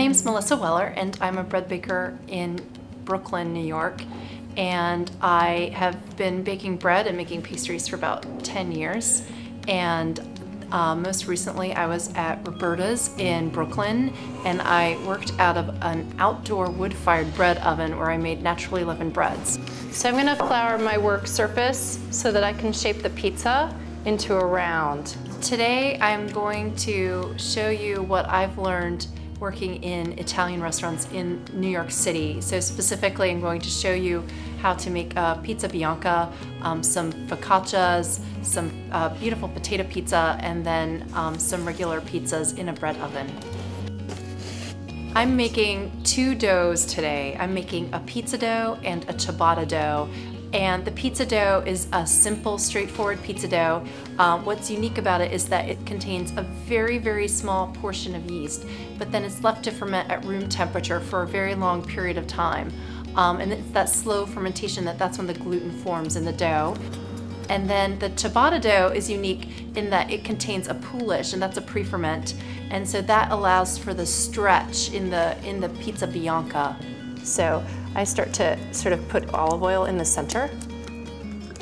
name's Melissa Weller, and I'm a bread baker in Brooklyn, New York. And I have been baking bread and making pastries for about 10 years. And most recently I was at Roberta's in Brooklyn, and I worked out of an outdoor wood-fired bread oven where I made naturally leavened breads. So I'm gonna flour my work surface so that I can shape the pizza into a round. Today I'm going to show you what I've learned working in Italian restaurants in New York City. So specifically, I'm going to show you how to make a pizza bianca, some focaccias, some beautiful potato pizza, and then some regular pizzas in a bread oven. I'm making two doughs today. I'm making a pizza dough and a ciabatta dough. And the pizza dough is a simple, straightforward pizza dough. What's unique about it is that it contains a very, very small portion of yeast, but then it's left to ferment at room temperature for a very long period of time. And it's that slow fermentation that's when the gluten forms in the dough. And then the ciabatta dough is unique in that it contains a poolish, and that's a pre-ferment. And so that allows for the stretch in the pizza bianca. So I start to sort of put olive oil in the center,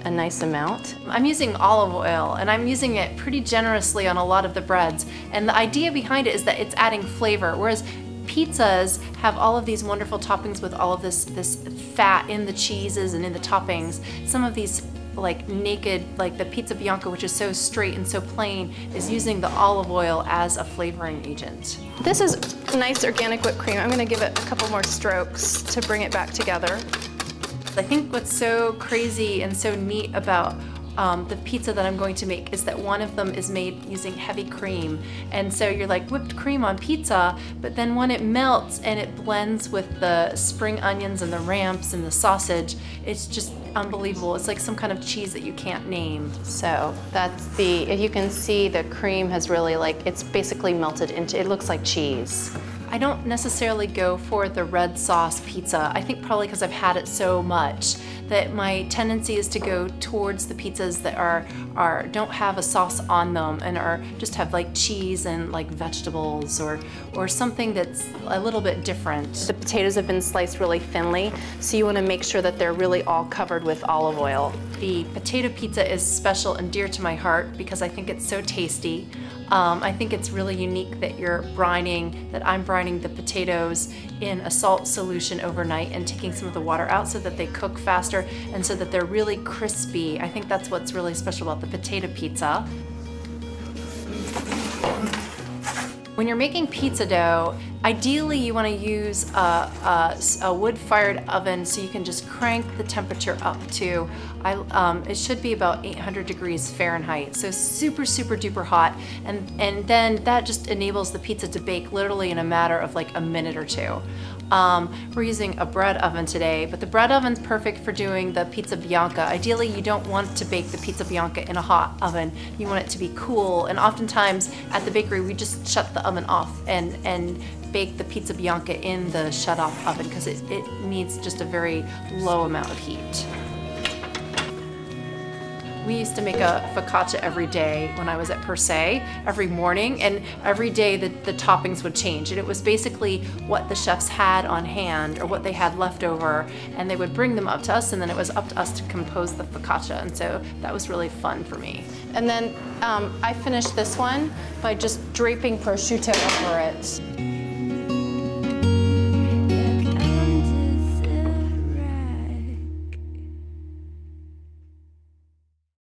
a nice amount. I'm using olive oil, and I'm using it pretty generously on a lot of the breads. And the idea behind it is that it's adding flavor, whereas pizzas have all of these wonderful toppings with all of this fat in the cheeses and in the toppings. Some of these like naked, like the pizza bianca, which is so straight and so plain, is using the olive oil as a flavoring agent. This is nice organic whipped cream. I'm gonna give it a couple more strokes to bring it back together. I think what's so crazy and so neat about the pizza that I'm going to make is that one of them is made using heavy cream. And so you're like, whipped cream on pizza, but then when it melts and it blends with the spring onions and the ramps and the sausage, it's just unbelievable. It's like some kind of cheese that you can't name. So that's if you can see, the cream has really it's basically melted into, it looks like cheese. I don't necessarily go for the red sauce pizza. I think probably because I've had it so much that my tendency is to go towards the pizzas that don't have a sauce on them and just have like cheese and like vegetables or something that's a little bit different. The potatoes have been sliced really thinly, so you want to make sure that they're really all covered with olive oil. The potato pizza is special and dear to my heart because I think it's so tasty. I think it's really unique that I'm brining the potatoes in a salt solution overnight and taking some of the water out so that they cook faster and so that they're really crispy. I think that's what's really special about the potato pizza. When you're making pizza dough, ideally you want to use a wood-fired oven so you can just crank the temperature up to, it should be about 800 degrees Fahrenheit, so super, super duper hot, and then that just enables the pizza to bake literally in a matter of like a minute or two. We're using a bread oven today, but the bread oven's perfect for doing the pizza bianca. Ideally, you don't want to bake the pizza bianca in a hot oven. You want it to be cool, and oftentimes at the bakery we just shut the oven off and bake the pizza bianca in the shut-off oven because it needs just a very low amount of heat. We used to make a focaccia every day when I was at Per Se, every morning, and every day the toppings would change. And it was basically what the chefs had on hand or what they had left over, and they would bring them up to us, and then it was up to us to compose the focaccia, and so that was really fun for me. And then I finished this one by just draping prosciutto over it.